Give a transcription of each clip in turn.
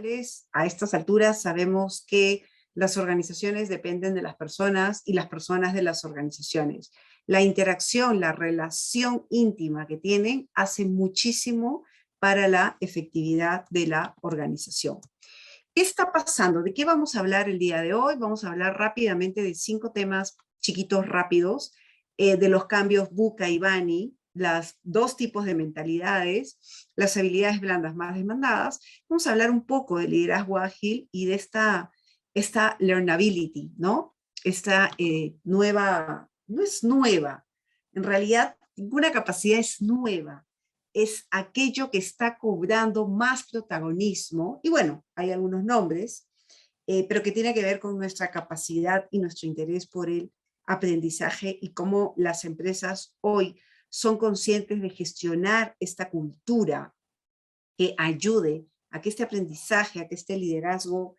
organizacionales, a estas alturas sabemos que las organizaciones dependen de las personas y las personas de las organizaciones. La interacción, la relación íntima que tienen hace muchísimo para la efectividad de la organización. ¿Qué está pasando? ¿De qué vamos a hablar el día de hoy? Vamos a hablar rápidamente de 5 temas chiquitos, rápidos, de los cambios VUCA y BANI, las 2 tipos de mentalidades, las habilidades blandas más demandadas. Vamos a hablar un poco de liderazgo ágil y de esta learnability, ¿no? Esta nueva, no es nueva, en realidad ninguna capacidad es nueva, es aquello que está cobrando más protagonismo, y bueno, hay algunos nombres, pero que tiene que ver con nuestra capacidad y nuestro interés por el aprendizaje y cómo las empresas hoy son conscientes de gestionar esta cultura que ayude a que este aprendizaje, a que este liderazgo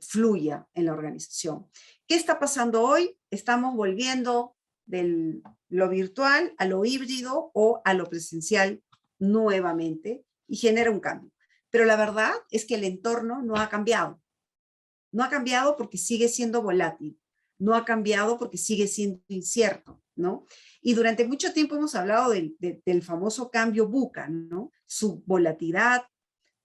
fluya en la organización. ¿Qué está pasando hoy? Estamos volviendo de lo virtual a lo híbrido o a lo presencial nuevamente y genera un cambio. Pero la verdad es que el entorno no ha cambiado. No ha cambiado porque sigue siendo volátil. No ha cambiado porque sigue siendo incierto, ¿no? Y durante mucho tiempo hemos hablado del famoso cambio VUCA, ¿no? Su volatilidad,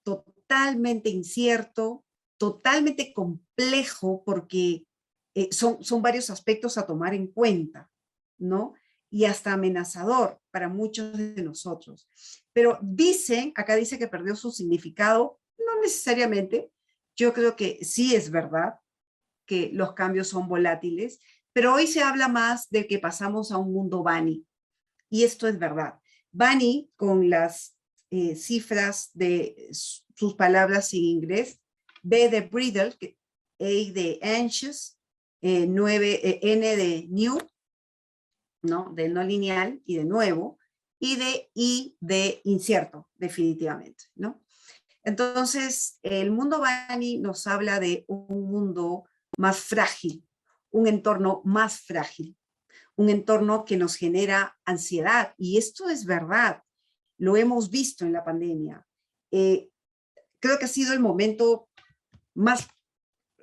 totalmente incierto, totalmente complejo porque son varios aspectos a tomar en cuenta, ¿no? Y hasta amenazador para muchos de nosotros. Pero dicen, acá dice que perdió su significado, no necesariamente. Yo creo que sí es verdad que los cambios son volátiles, pero hoy se habla más de que pasamos a un mundo BANI. Y esto es verdad. BANI, con las cifras de sus palabras en inglés, B de brittle, A de anxious, 9, N de new, ¿no? De no lineal y de nuevo, y de I de incierto, definitivamente, ¿no? Entonces, el mundo BANI nos habla de un mundo más frágil, un entorno más frágil, un entorno que nos genera ansiedad. Y esto es verdad, lo hemos visto en la pandemia. Creo que ha sido el momento más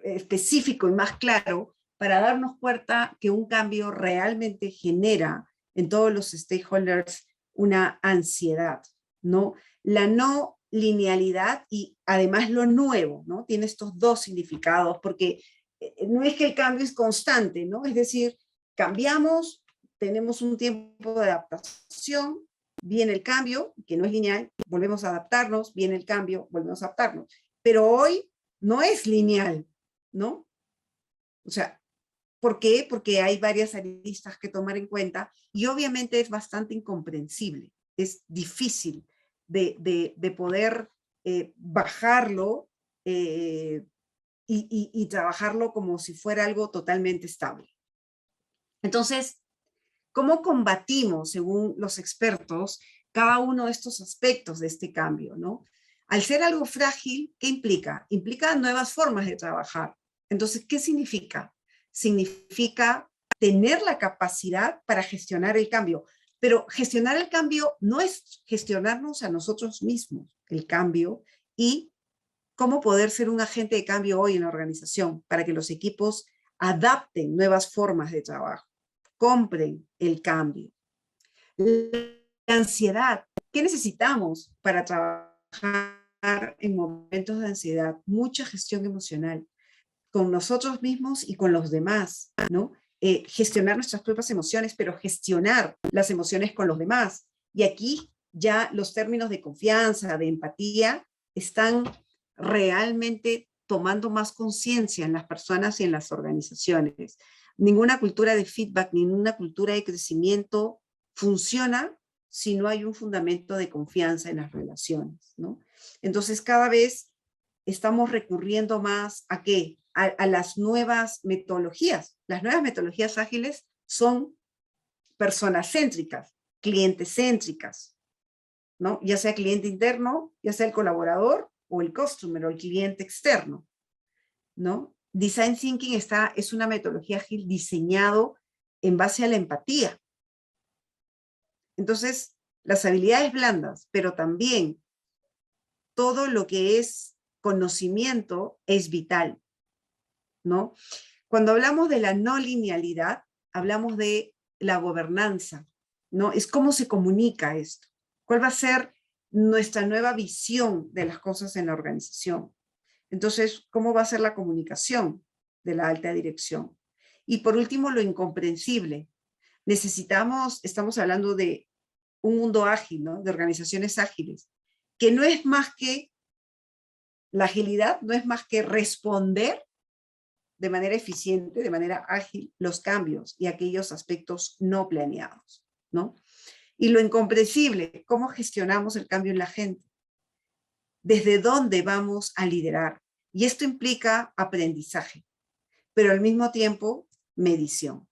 específico y más claro para darnos cuenta que un cambio realmente genera en todos los stakeholders una ansiedad, ¿no? La no linealidad y además lo nuevo, ¿no? Tiene estos 2 significados, porque no es que el cambio es constante, ¿no? Es decir, cambiamos, tenemos un tiempo de adaptación, viene el cambio, que no es lineal, volvemos a adaptarnos, viene el cambio, volvemos a adaptarnos. Pero hoy no es lineal, ¿no? O sea, ¿por qué? Porque hay varias aristas que tomar en cuenta y obviamente es bastante incomprensible, es difícil de poder bajarlo y trabajarlo como si fuera algo totalmente estable. Entonces, ¿cómo combatimos, según los expertos, cada uno de estos aspectos de este cambio, ¿no? Al ser algo frágil, ¿qué implica? Implica nuevas formas de trabajar. Entonces, ¿qué significa? Significa tener la capacidad para gestionar el cambio. Pero gestionar el cambio no es gestionarnos a nosotros mismos, el cambio, y cómo poder ser un agente de cambio hoy en la organización para que los equipos adapten nuevas formas de trabajo, compren el cambio. La ansiedad, ¿qué necesitamos para trabajar en momentos de ansiedad? Mucha gestión emocional con nosotros mismos y con los demás, ¿no? Gestionar nuestras propias emociones, pero gestionar las emociones con los demás. Y aquí ya los términos de confianza, de empatía, están realmente tomando más conciencia en las personas y en las organizaciones. Ninguna cultura de feedback, ninguna cultura de crecimiento funciona si no hay un fundamento de confianza en las relaciones, ¿no? Entonces, cada vez estamos recurriendo más ¿a qué? A las nuevas metodologías. Las nuevas metodologías ágiles son personas céntricas, clientes céntricas, ¿no? Ya sea cliente interno, ya sea el colaborador o el customer o el cliente externo, ¿no? Design Thinking es una metodología ágil diseñado en base a la empatía. Entonces, las habilidades blandas, pero también todo lo que es conocimiento es vital, ¿no? Cuando hablamos de la no linealidad, hablamos de la gobernanza, ¿no? Es cómo se comunica esto. ¿Cuál va a ser nuestra nueva visión de las cosas en la organización? Entonces, ¿cómo va a ser la comunicación de la alta dirección? Y por último, lo incomprensible. Estamos hablando de un mundo ágil, ¿no? De organizaciones ágiles, que no es más que, la agilidad no es más que responder de manera eficiente, de manera ágil, los cambios y aquellos aspectos no planeados, ¿no? Y lo incomprensible, ¿cómo gestionamos el cambio en la gente? ¿Desde dónde vamos a liderar? Y esto implica aprendizaje, pero al mismo tiempo medición.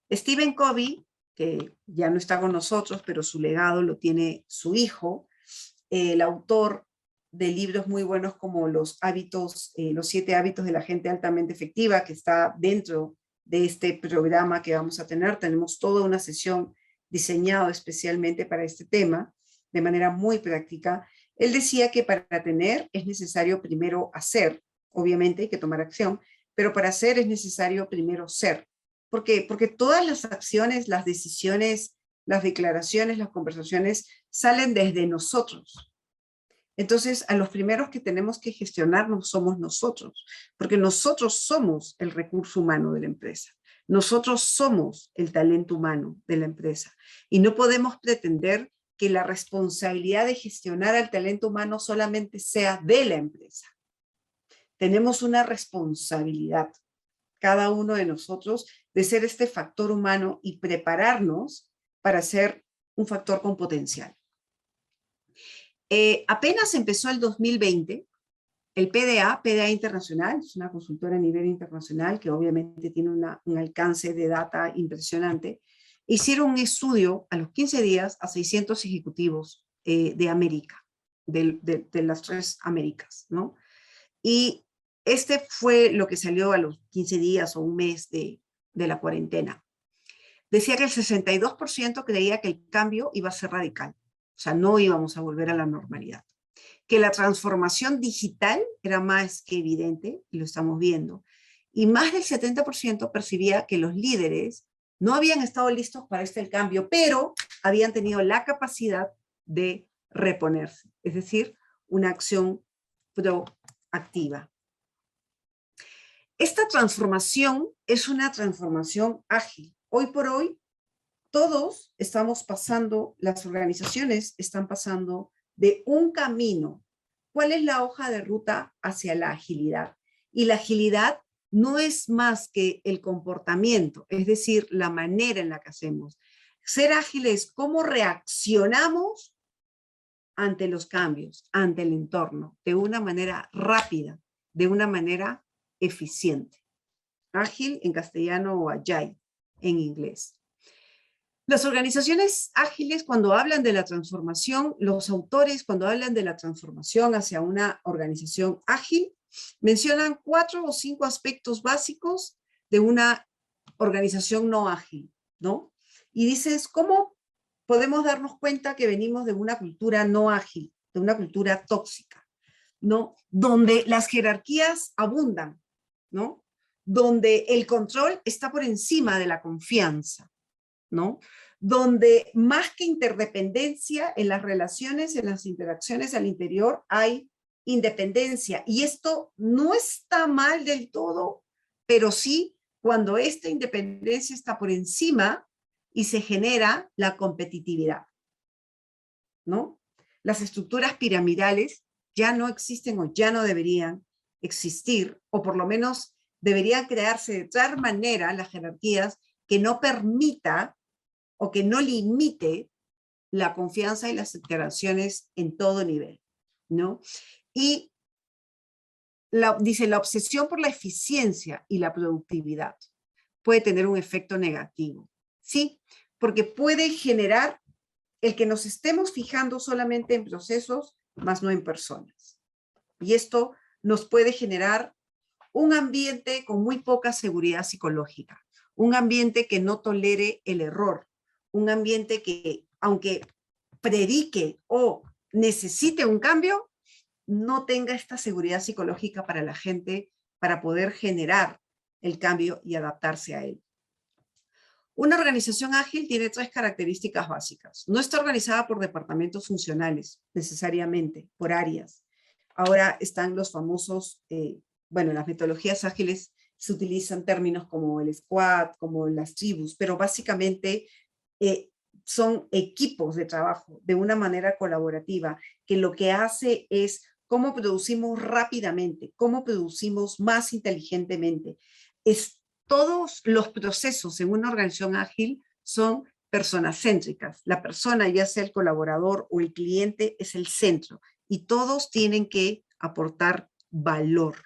Stephen Covey, que ya no está con nosotros, pero su legado lo tiene su hijo, el autor de libros muy buenos como los 7 hábitos de la gente altamente efectiva, que está dentro de este programa que vamos a tener. Tenemos toda una sesión diseñada especialmente para este tema, de manera muy práctica. Él decía que para tener es necesario primero hacer, obviamente hay que tomar acción, pero para hacer es necesario primero ser. ¿Por qué? Porque todas las acciones, las decisiones, las declaraciones, las conversaciones salen desde nosotros. Entonces, a los primeros que tenemos que gestionarnos somos nosotros, porque nosotros somos el recurso humano de la empresa. Nosotros somos el talento humano de la empresa. Y no podemos pretender que la responsabilidad de gestionar al talento humano solamente sea de la empresa. Tenemos una responsabilidad, cada uno de nosotros, de ser este factor humano y prepararnos para ser un factor con potencial. Apenas empezó el 2020, el PDA Internacional, es una consultora a nivel internacional que obviamente tiene un alcance de data impresionante, hicieron un estudio a los 15 días a 600 ejecutivos de América, de las 3 Américas, ¿no? Y este fue lo que salió a los 15 días o un mes de la cuarentena. Decía que el 62% creía que el cambio iba a ser radical. O sea, no íbamos a volver a la normalidad. Que la transformación digital era más que evidente, y lo estamos viendo. Y más del 70% percibía que los líderes no habían estado listos para este cambio, pero habían tenido la capacidad de reponerse. Es decir, una acción proactiva. Esta transformación es una transformación ágil. Hoy por hoy, todos estamos pasando, las organizaciones están pasando de un camino. ¿Cuál es la hoja de ruta hacia la agilidad? Y la agilidad no es más que el comportamiento, es decir, la manera en la que hacemos. Ser ágil es cómo reaccionamos ante los cambios, ante el entorno, de una manera rápida, de una manera eficiente. Ágil en castellano o agile en inglés. Las organizaciones ágiles, cuando hablan de la transformación, los autores, cuando hablan de la transformación hacia una organización ágil, mencionan 4 o 5 aspectos básicos de una organización no ágil, ¿no? Y dices, ¿cómo podemos darnos cuenta que venimos de una cultura no ágil, de una cultura tóxica, ¿no? Donde las jerarquías abundan, ¿no? Donde el control está por encima de la confianza, ¿no? Donde más que interdependencia en las relaciones, en las interacciones al interior, hay independencia. Y esto no está mal del todo, pero sí cuando esta independencia está por encima y se genera la competitividad, ¿no? Las estructuras piramidales ya no existen o ya no deberían existir, o por lo menos deberían crearse de tal manera las jerarquías que no permita o que no limite la confianza y las interacciones en todo nivel, ¿no? Y dice, la obsesión por la eficiencia y la productividad puede tener un efecto negativo, ¿sí? Porque puede generar el que nos estemos fijando solamente en procesos, más no en personas. Y esto nos puede generar un ambiente con muy poca seguridad psicológica, un ambiente que no tolere el error, un ambiente que, aunque predique o necesite un cambio, no tenga esta seguridad psicológica para la gente para poder generar el cambio y adaptarse a él. Una organización ágil tiene 3 características básicas. No está organizada por departamentos funcionales, necesariamente, por áreas. Ahora están los famosos, bueno, en las metodologías ágiles se utilizan términos como el squad, como las tribus, pero básicamente son equipos de trabajo de una manera colaborativa, que lo que hace es cómo producimos rápidamente, cómo producimos más inteligentemente. Todos los procesos en una organización ágil son personas céntricas. La persona, ya sea el colaborador o el cliente, es el centro y todos tienen que aportar valor,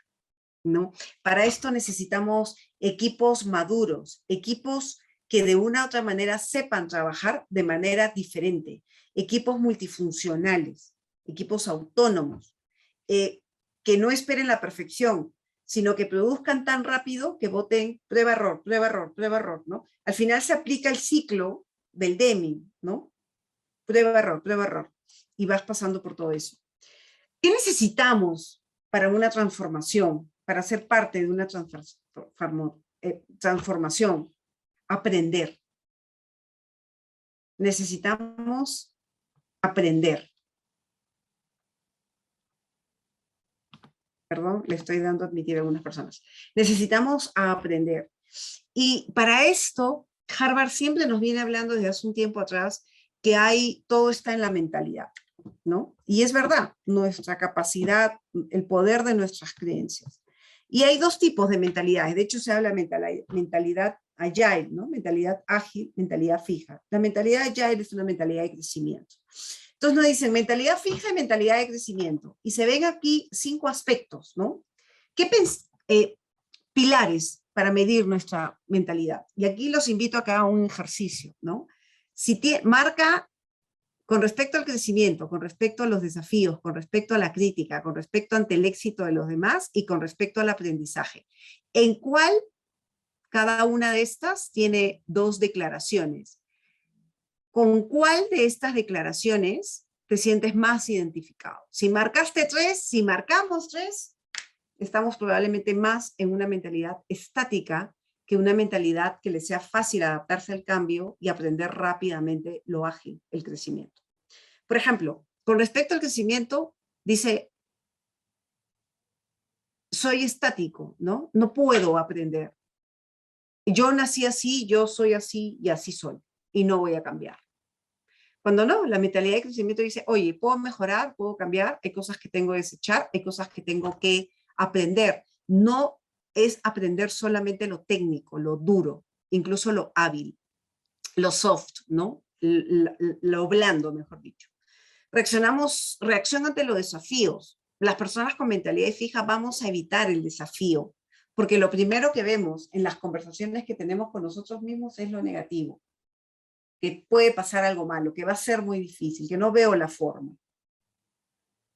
¿no? Para esto necesitamos equipos maduros, equipos que de una u otra manera sepan trabajar de manera diferente, equipos multifuncionales, equipos autónomos, que no esperen la perfección, sino que produzcan tan rápido que voten prueba, error, prueba, error, prueba, error, ¿no? Al final se aplica el ciclo del Deming, ¿no? Prueba, error, y vas pasando por todo eso. ¿Qué necesitamos para una transformación, para ser parte de una transformación? Aprender. Necesitamos aprender. Perdón, le estoy dando a admitir a algunas personas. Necesitamos aprender. Y para esto, Harvard siempre nos viene hablando desde hace un tiempo atrás que todo está en la mentalidad, ¿no? Y es verdad, nuestra capacidad, el poder de nuestras creencias. Y hay 2 tipos de mentalidades. De hecho, se habla de mentalidad agile, ¿no? Mentalidad ágil, mentalidad fija. La mentalidad agile es una mentalidad de crecimiento. Entonces nos dicen mentalidad fija y mentalidad de crecimiento. Y se ven aquí 5 aspectos, ¿no? ¿Qué pilares para medir nuestra mentalidad? Y aquí los invito a que hagan un ejercicio, ¿no? Si marca con respecto al crecimiento, con respecto a los desafíos, con respecto a la crítica, con respecto ante el éxito de los demás y con respecto al aprendizaje. ¿En cuál cada una de estas tiene 2 declaraciones? ¿Con cuál de estas declaraciones te sientes más identificado? Si marcaste 3, si marcamos 3, estamos probablemente más en una mentalidad estática que una mentalidad que le sea fácil adaptarse al cambio y aprender rápidamente lo ágil, el crecimiento. Por ejemplo, con respecto al crecimiento, dice, soy estático, ¿no? No puedo aprender. Yo nací así, yo soy así y así soy, y no voy a cambiar. Cuando no, la mentalidad de crecimiento dice, oye, puedo mejorar, puedo cambiar, hay cosas que tengo que desechar, hay cosas que tengo que aprender. No es aprender solamente lo técnico, lo duro, incluso lo hábil, lo soft, ¿no? Lo blando, mejor dicho. Reacción ante los desafíos. Las personas con mentalidad fija vamos a evitar el desafío, porque lo primero que vemos en las conversaciones que tenemos con nosotros mismos es lo negativo, que puede pasar algo malo, que va a ser muy difícil, que no veo la forma.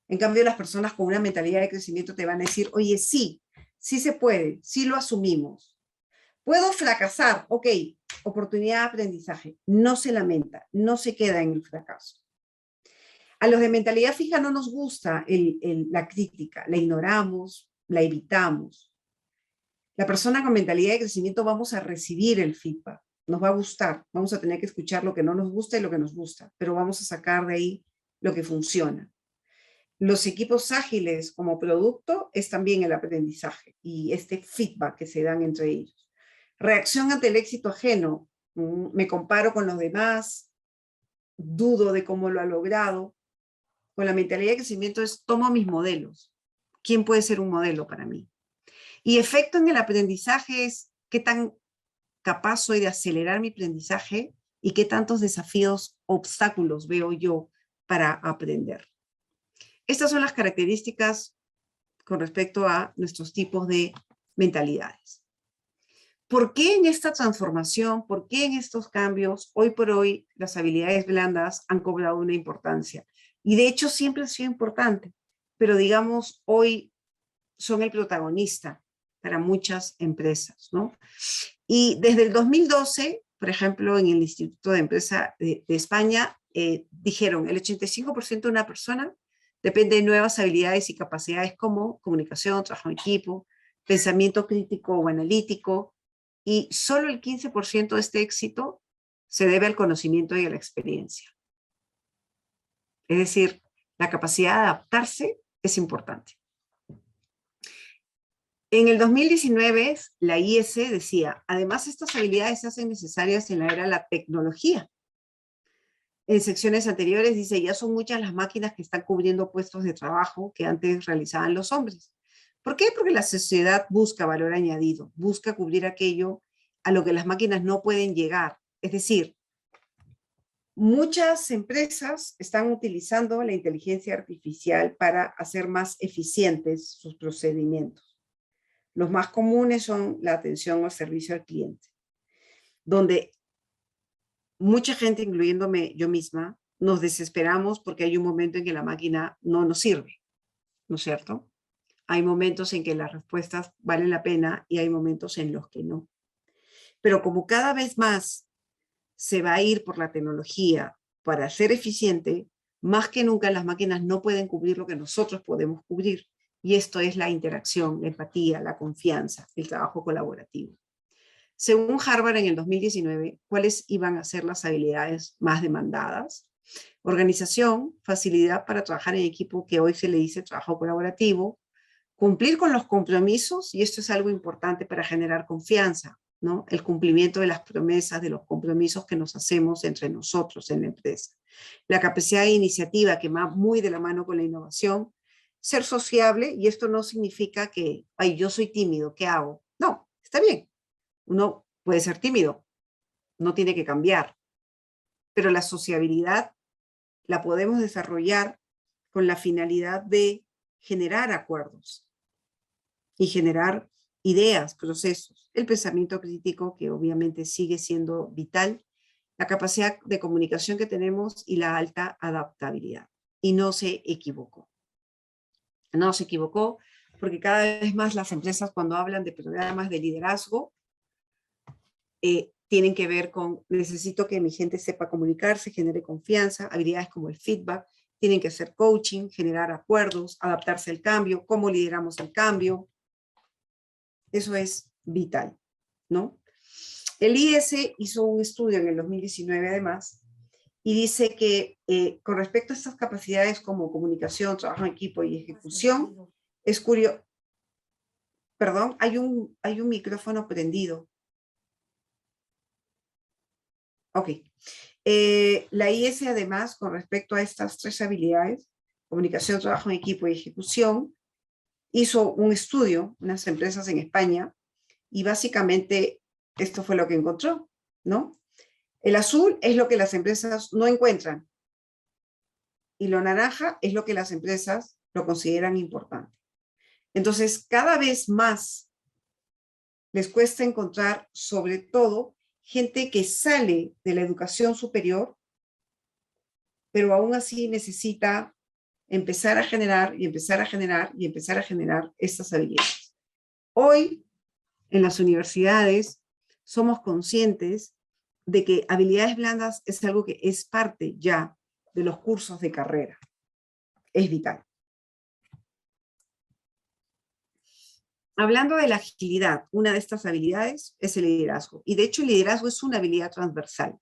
En cambio, las personas con una mentalidad de crecimiento te van a decir, oye, sí, sí se puede, sí lo asumimos. Puedo fracasar, ok, oportunidad de aprendizaje. No se lamenta, no se queda en el fracaso. A los de mentalidad fija no nos gusta la crítica, la ignoramos, la evitamos. La persona con mentalidad de crecimiento vamos a recibir el feedback, nos va a gustar, vamos a tener que escuchar lo que no nos gusta y lo que nos gusta, pero vamos a sacar de ahí lo que funciona. Los equipos ágiles como producto es también el aprendizaje y este feedback que se dan entre ellos. Reacción ante el éxito ajeno, me comparo con los demás, dudo de cómo lo ha logrado. Con la mentalidad de crecimiento es tomo mis modelos. ¿Quién puede ser un modelo para mí? Y efecto en el aprendizaje es qué tan capaz soy de acelerar mi aprendizaje y qué tantos desafíos, obstáculos veo yo para aprender. Estas son las características con respecto a nuestros tipos de mentalidades. ¿Por qué en esta transformación, por qué en estos cambios, hoy por hoy las habilidades blandas han cobrado una importancia? Y de hecho siempre ha sido importante, pero digamos hoy son el protagonista para muchas empresas, ¿no? Y desde el 2012, por ejemplo, en el Instituto de Empresa de España, dijeron el 85% de una persona Depende de nuevas habilidades y capacidades como comunicación, trabajo en equipo, pensamiento crítico o analítico, y solo el 15% de este éxito se debe al conocimiento y a la experiencia. Es decir, la capacidad de adaptarse es importante. En el 2019, la IS decía, además estas habilidades se hacen necesarias en la era de la tecnología. En secciones anteriores dice, ya son muchas las máquinas que están cubriendo puestos de trabajo que antes realizaban los hombres. ¿Por qué? Porque la sociedad busca valor añadido, busca cubrir aquello a lo que las máquinas no pueden llegar. Es decir, muchas empresas están utilizando la inteligencia artificial para hacer más eficientes sus procedimientos. Los más comunes son la atención o servicio al cliente, donde mucha gente, incluyéndome yo misma, nos desesperamos porque hay un momento en que la máquina no nos sirve, ¿no es cierto? Hay momentos en que las respuestas valen la pena y hay momentos en los que no. Pero como cada vez más se va a ir por la tecnología para ser eficiente, más que nunca las máquinas no pueden cubrir lo que nosotros podemos cubrir. Y esto es la interacción, la empatía, la confianza, el trabajo colaborativo. Según Harvard en el 2019, ¿cuáles iban a ser las habilidades más demandadas? Organización, facilidad para trabajar en equipo, que hoy se le dice trabajo colaborativo, cumplir con los compromisos, y esto es algo importante para generar confianza, ¿no? El cumplimiento de las promesas, de los compromisos que nos hacemos entre nosotros en la empresa. La capacidad de iniciativa, que va muy de la mano con la innovación. Ser sociable, y esto no significa que, ay, yo soy tímido, ¿qué hago? No, está bien. Uno puede ser tímido, no tiene que cambiar, pero la sociabilidad la podemos desarrollar con la finalidad de generar acuerdos y generar ideas, procesos. El pensamiento crítico, que obviamente sigue siendo vital, la capacidad de comunicación que tenemos y la alta adaptabilidad. Y no se equivocó. No se equivocó porque cada vez más las empresas, cuando hablan de programas de liderazgo, tienen que ver con, necesito que mi gente sepa comunicarse, genere confianza, habilidades como el feedback, tienen que hacer coaching, generar acuerdos, adaptarse al cambio, cómo lideramos el cambio. Eso es vital, ¿no? El IS hizo un estudio en el 2019 además, y dice que con respecto a estas capacidades como comunicación, trabajo en equipo y ejecución, es curioso. Perdón, hay un micrófono prendido. Ok. La IS además, con respecto a estas tres habilidades, comunicación, trabajo en equipo y ejecución, hizo un estudio, unas empresas en España, y básicamente esto fue lo que encontró, ¿no? El azul es lo que las empresas no encuentran y lo naranja es lo que las empresas lo consideran importante. Entonces, cada vez más les cuesta encontrar, sobre todo, gente que sale de la educación superior, pero aún así necesita empezar a generar y empezar a generar y empezar a generar estas habilidades. Hoy, en las universidades, somos conscientes de que habilidades blandas es algo que es parte ya de los cursos de carrera. Es vital. Hablando de la agilidad, una de estas habilidades es el liderazgo. Y de hecho el liderazgo es una habilidad transversal,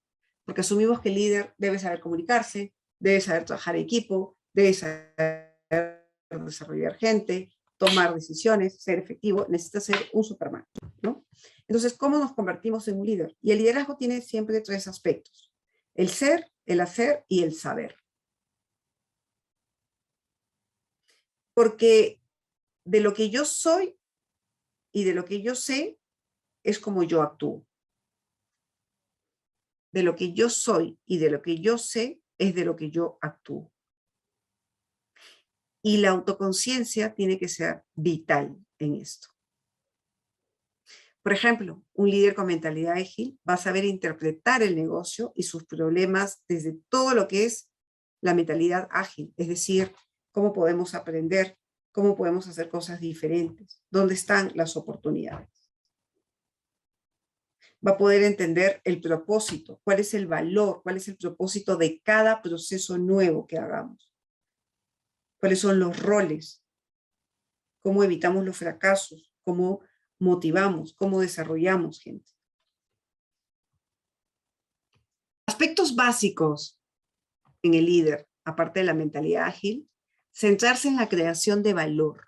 porque asumimos que el líder debe saber comunicarse, debe saber trabajar en equipo, debe saber desarrollar gente, tomar decisiones, ser efectivo, necesita ser un Superman, ¿no? Entonces, ¿cómo nos convertimos en un líder? Y el liderazgo tiene siempre tres aspectos: el ser, el hacer y el saber. Porque de lo que yo soy y de lo que yo sé es como yo actúo. De lo que yo soy y de lo que yo sé es de lo que yo actúo. Y la autoconciencia tiene que ser vital en esto. Por ejemplo, un líder con mentalidad ágil va a saber interpretar el negocio y sus problemas desde todo lo que es la mentalidad ágil, es decir, cómo podemos aprender, cómo podemos hacer cosas diferentes, dónde están las oportunidades. Va a poder entender el propósito, cuál es el valor, cuál es el propósito de cada proceso nuevo que hagamos. cuáles son los roles, cómo evitamos los fracasos, cómo motivamos, cómo desarrollamos gente. Aspectos básicos en el líder, aparte de la mentalidad ágil, centrarse en la creación de valor.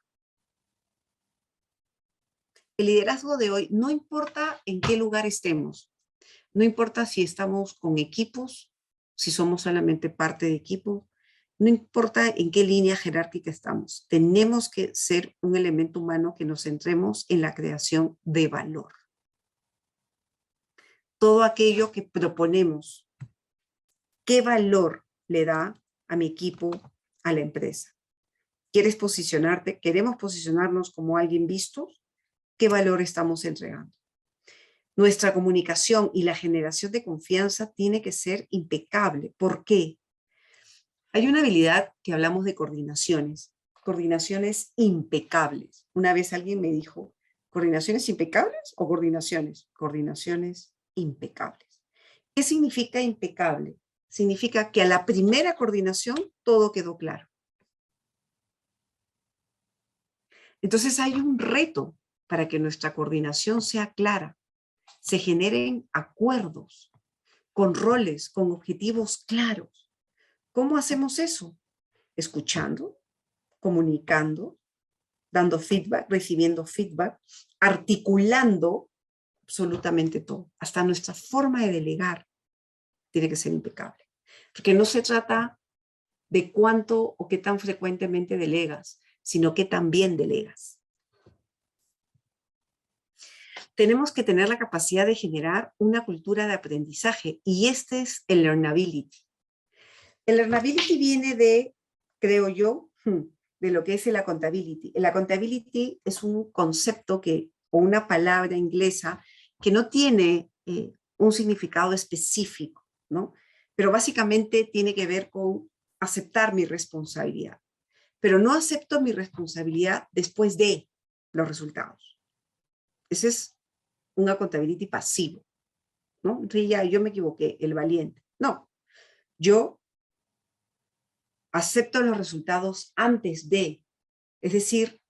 El liderazgo de hoy, no importa en qué lugar estemos, no importa si estamos con equipos, si somos solamente parte de equipos, no importa en qué línea jerárquica estamos, tenemos que ser un elemento humano que nos centremos en la creación de valor. Todo aquello que proponemos, ¿qué valor le da a mi equipo, a la empresa? ¿Quieres posicionarte? ¿Queremos posicionarnos como alguien visto? ¿Qué valor estamos entregando? Nuestra comunicación y la generación de confianza tiene que ser impecable. ¿Por qué? Hay una habilidad que hablamos de coordinaciones impecables. Una vez alguien me dijo, ¿coordinaciones impecables o coordinaciones? Coordinaciones impecables. ¿Qué significa impecable? Significa que a la primera coordinación todo quedó claro. Entonces hay un reto para que nuestra coordinación sea clara, se generen acuerdos con roles, con objetivos claros. ¿Cómo hacemos eso? Escuchando, comunicando, dando feedback, recibiendo feedback, articulando absolutamente todo. Hasta nuestra forma de delegar tiene que ser impecable. Porque no se trata de cuánto o qué tan frecuentemente delegas, sino qué tan bien delegas. Tenemos que tener la capacidad de generar una cultura de aprendizaje y este es el learnability. El learnability viene de, creo yo, de lo que es el accountability. El accountability es un concepto o una palabra inglesa que no tiene un significado específico, ¿no? Pero básicamente tiene que ver con aceptar mi responsabilidad. Pero no acepto mi responsabilidad después de los resultados. Ese es un accountability pasivo, ¿no? Entonces ya yo me equivoqué, el valiente. No, yo acepto los resultados antes de, es decir,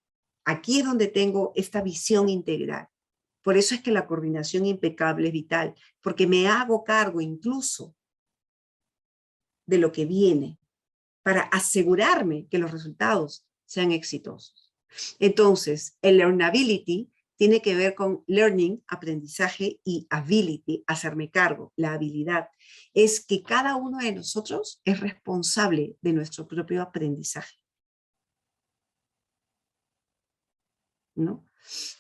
aquí es donde tengo esta visión integral. Por eso es que la coordinación impecable es vital, porque me hago cargo incluso de lo que viene para asegurarme que los resultados sean exitosos. Entonces, el learnability tiene que ver con learning, aprendizaje, y ability, hacerme cargo, la habilidad. Es que cada uno de nosotros es responsable de nuestro propio aprendizaje, ¿no?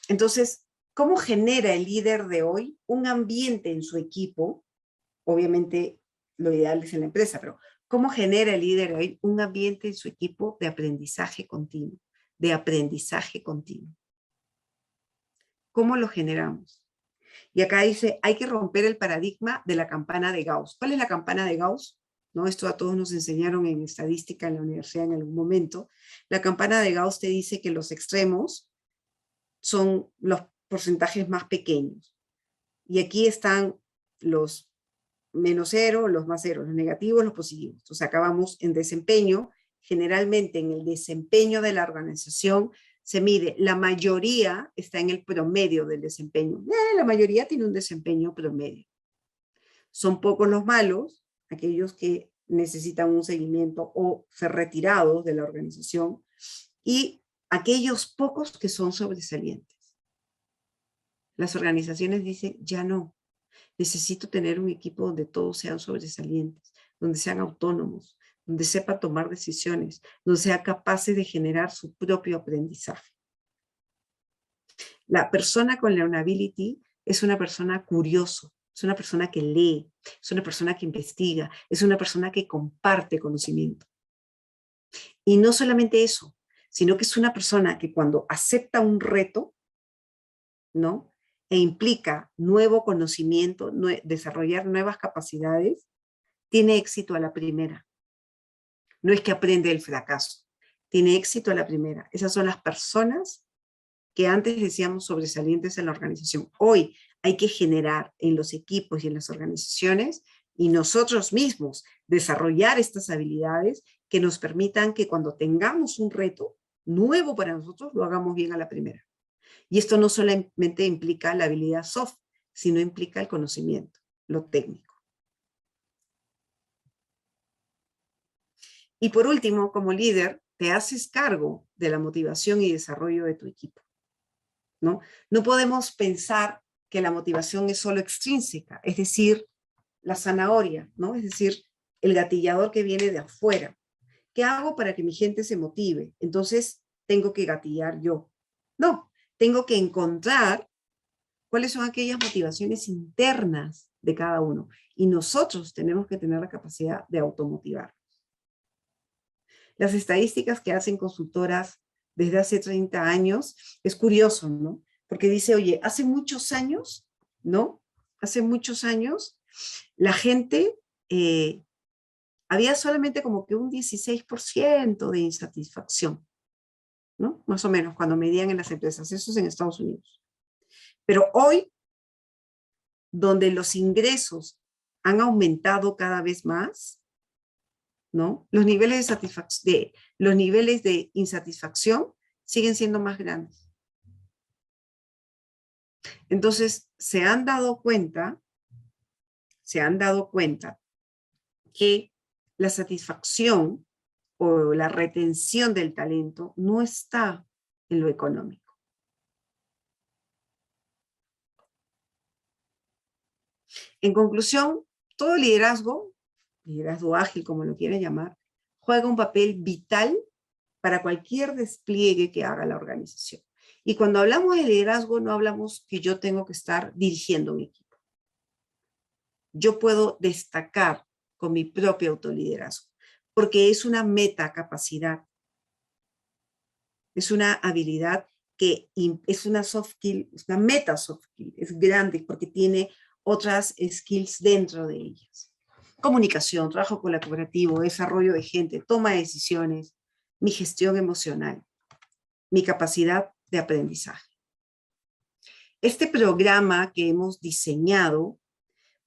Entonces, ¿cómo genera el líder de hoy un ambiente en su equipo? Obviamente, lo ideal es en la empresa, pero ¿cómo genera el líder de hoy un ambiente en su equipo de aprendizaje continuo? De aprendizaje continuo. ¿Cómo lo generamos? Y acá dice, hay que romper el paradigma de la campana de Gauss. ¿Cuál es la campana de Gauss? ¿No? Esto a todos nos enseñaron en estadística en la universidad en algún momento. La campana de Gauss te dice que los extremos son los porcentajes más pequeños. Y aquí están los menos cero, los más cero, los negativos, los positivos. Entonces acá vamos en desempeño. Generalmente en el desempeño de la organización se mide, la mayoría está en el promedio del desempeño. La mayoría tiene un desempeño promedio. Son pocos los malos, aquellos que necesitan un seguimiento o ser retirados de la organización, y aquellos pocos que son sobresalientes. Las organizaciones dicen, ya no, necesito tener un equipo donde todos sean sobresalientes, donde sean autónomos, donde sepan tomar decisiones, donde sean capaces de generar su propio aprendizaje. La persona con learnability es una persona curioso, es una persona que lee, es una persona que investiga, es una persona que comparte conocimiento. Y no solamente eso, sino que es una persona que cuando acepta un reto, ¿no? E implica nuevo conocimiento, desarrollar nuevas capacidades, tiene éxito a la primera. No es que aprende el fracaso, tiene éxito a la primera. Esas son las personas que antes decíamos sobresalientes en la organización. Hoy hay que generar en los equipos y en las organizaciones y nosotros mismos desarrollar estas habilidades que nos permitan que cuando tengamos un reto nuevo para nosotros, lo hagamos bien a la primera. Y esto no solamente implica la habilidad soft, sino implica el conocimiento, lo técnico. Y por último, como líder, te haces cargo de la motivación y desarrollo de tu equipo, ¿no? No podemos pensar que la motivación es solo extrínseca, es decir, la zanahoria, ¿no? Es decir, el gatillador que viene de afuera. ¿Qué hago para que mi gente se motive? Entonces, tengo que gatillar yo. No, tengo que encontrar cuáles son aquellas motivaciones internas de cada uno. Y nosotros tenemos que tener la capacidad de automotivar. Las estadísticas que hacen consultoras desde hace 30 años, es curioso, ¿no? Porque dice, oye, hace muchos años, ¿no? Hace muchos años, la gente, había solamente como que un 16% de insatisfacción, ¿no? Más o menos, cuando medían en las empresas. Eso es en Estados Unidos. Pero hoy, donde los ingresos han aumentado cada vez más, ¿no? Los niveles de insatisfacción siguen siendo más grandes. Entonces, se han dado cuenta que la satisfacción o la retención del talento no está en lo económico. En conclusión, todo liderazgo ágil, como lo quieren llamar, juega un papel vital para cualquier despliegue que haga la organización. Y cuando hablamos de liderazgo, no hablamos que yo tengo que estar dirigiendo un equipo. Yo puedo destacar con mi propio autoliderazgo, porque es una metacapacidad. Es una habilidad que es una soft skill, es una meta soft skill, es grande porque tiene otras skills dentro de ellas. Comunicación, trabajo colaborativo, desarrollo de gente, toma de decisiones, mi gestión emocional, mi capacidad de aprendizaje. Este programa que hemos diseñado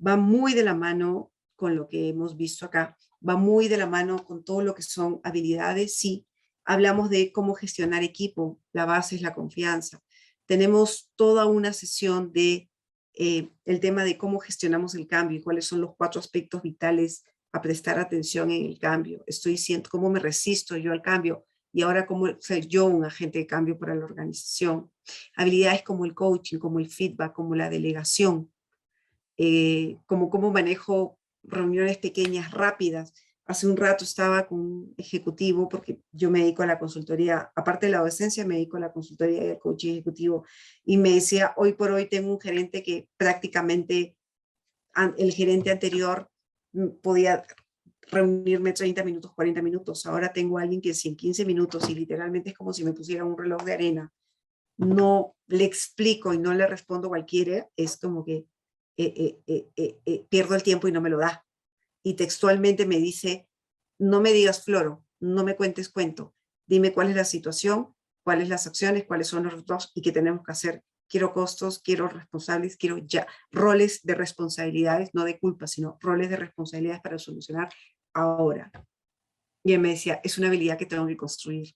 va muy de la mano con lo que hemos visto acá, va muy de la mano con todo lo que son habilidades. Sí, hablamos de cómo gestionar equipo, la base es la confianza. Tenemos toda una sesión de el tema de cómo gestionamos el cambio y cuáles son los 4 aspectos vitales a prestar atención en el cambio. Estoy diciendo cómo me resisto yo al cambio y ahora cómo soy yo un agente de cambio para la organización. Habilidades como el coaching, como el feedback, como la delegación, como cómo manejo reuniones pequeñas, rápidas. Hace un rato estaba con un ejecutivo, porque yo me dedico a la consultoría, aparte de la docencia, me dedico a la consultoría y al coaching ejecutivo, y me decía, hoy por hoy tengo un gerente que prácticamente, el gerente anterior podía reunirme 30 minutos, 40 minutos, ahora tengo a alguien que es en 15 minutos y literalmente es como si me pusiera un reloj de arena. No le explico y no le respondo cualquiera, es como que pierdo el tiempo y no me lo da. Y textualmente me dice, no me digas floro, no me cuentes cuento, dime cuál es la situación, cuáles las acciones, cuáles son los resultados y qué tenemos que hacer. Quiero costos, quiero responsables, quiero ya roles de responsabilidades, no de culpa, sino roles de responsabilidades para solucionar ahora. Y él me decía, es una habilidad que tengo que construir,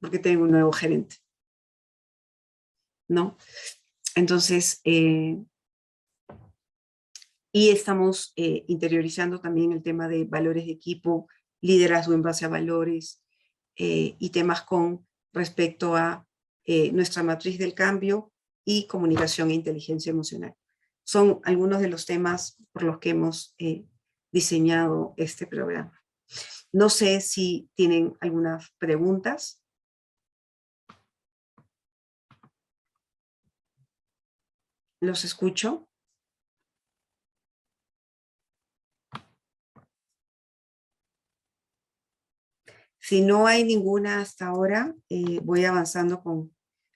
porque tengo un nuevo gerente, ¿no? Entonces, y estamos interiorizando también el tema de valores de equipo, liderazgo en base a valores y temas con respecto a nuestra matriz del cambio y comunicación e inteligencia emocional. Son algunos de los temas por los que hemos diseñado este programa. No sé si tienen algunas preguntas. Los escucho. Si no hay ninguna hasta ahora, voy avanzando con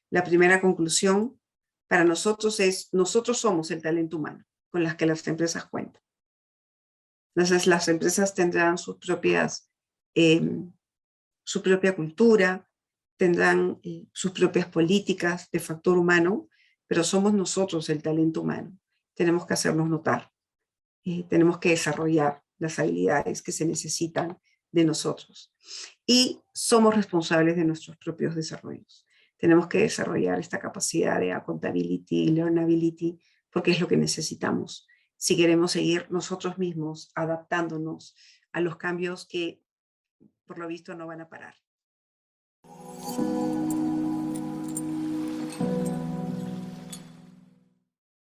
la primera conclusión. Para nosotros nosotros somos el talento humano con las que las empresas cuentan. Entonces las empresas tendrán sus propias, su propia cultura, tendrán sus propias políticas de factor humano, pero somos nosotros el talento humano. Tenemos que hacernos notar. tenemos que desarrollar las habilidades que se necesitan de nosotros. Y somos responsables de nuestros propios desarrollos. Tenemos que desarrollar esta capacidad de accountability, learnability, porque es lo que necesitamos si queremos seguir nosotros mismos adaptándonos a los cambios que por lo visto no van a parar.